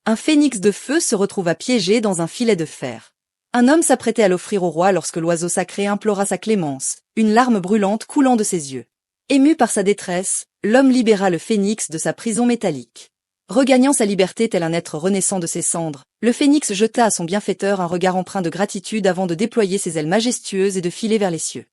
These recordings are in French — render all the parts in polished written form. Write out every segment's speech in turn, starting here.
Un phénix de feu se retrouva piégé dans un filet de fer. Un homme s'apprêtait à l'offrir au roi lorsque l'oiseau sacré implora sa clémence, une larme brûlante coulant de ses yeux. Ému par sa détresse, l'homme libéra le phénix de sa prison métallique. Regagnant sa liberté tel un être renaissant de ses cendres, le phénix jeta à son bienfaiteur un regard empreint de gratitude avant de déployer ses ailes majestueuses et de filer vers les cieux.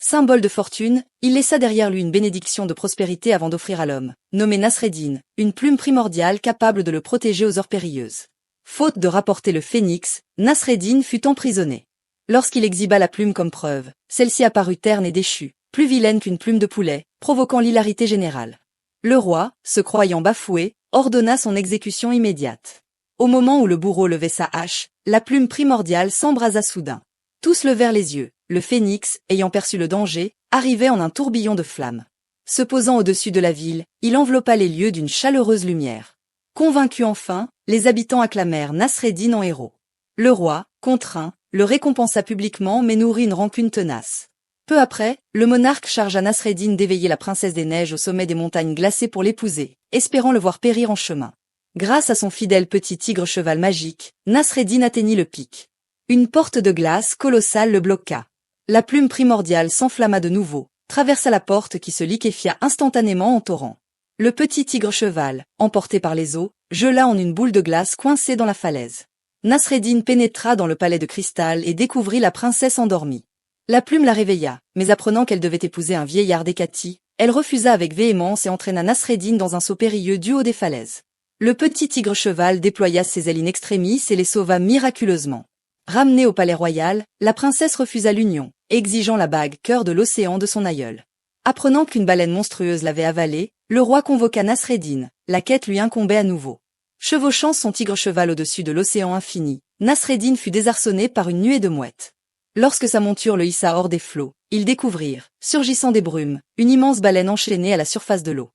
Symbole de fortune, il laissa derrière lui une bénédiction de prospérité avant d'offrir à l'homme, nommé Nasreddin, une plume primordiale capable de le protéger aux heures périlleuses. Faute de rapporter le phénix, Nasreddin fut emprisonné. Lorsqu'il exhiba la plume comme preuve, celle-ci apparut terne et déchue, plus vilaine qu'une plume de poulet, provoquant l'hilarité générale. Le roi, se croyant bafoué, ordonna son exécution immédiate. Au moment où le bourreau levait sa hache, la plume primordiale s'embrasa soudain. Tous levèrent les yeux, le phénix, ayant perçu le danger, arrivait en un tourbillon de flammes. Se posant au-dessus de la ville, il enveloppa les lieux d'une chaleureuse lumière. Convaincus enfin, les habitants acclamèrent Nasreddin en héros. Le roi, contraint, le récompensa publiquement mais nourrit une rancune tenace. Peu après, le monarque chargea Nasreddin d'éveiller la princesse des neiges au sommet des montagnes glacées pour l'épouser, espérant le voir périr en chemin. Grâce à son fidèle petit tigre cheval magique, Nasreddin atteignit le pic. Une porte de glace colossale le bloqua. La plume primordiale s'enflamma de nouveau, traversa la porte qui se liquéfia instantanément en torrent. Le petit tigre cheval, emporté par les eaux, gela en une boule de glace coincée dans la falaise. Nasreddin pénétra dans le palais de cristal et découvrit la princesse endormie. La plume la réveilla, mais apprenant qu'elle devait épouser un vieillard d'Hécati, elle refusa avec véhémence et entraîna Nasreddin dans un saut périlleux du haut des falaises. Le petit tigre cheval déploya ses ailes in extremis et les sauva miraculeusement. Ramenée au palais royal, la princesse refusa l'union, exigeant la bague cœur de l'océan de son aïeul. Apprenant qu'une baleine monstrueuse l'avait avalée, le roi convoqua Nasreddin, la quête lui incombait à nouveau. Chevauchant son tigre cheval au-dessus de l'océan infini, Nasreddin fut désarçonné par une nuée de mouettes. Lorsque sa monture le hissa hors des flots, ils découvrirent, surgissant des brumes, une immense baleine enchaînée à la surface de l'eau.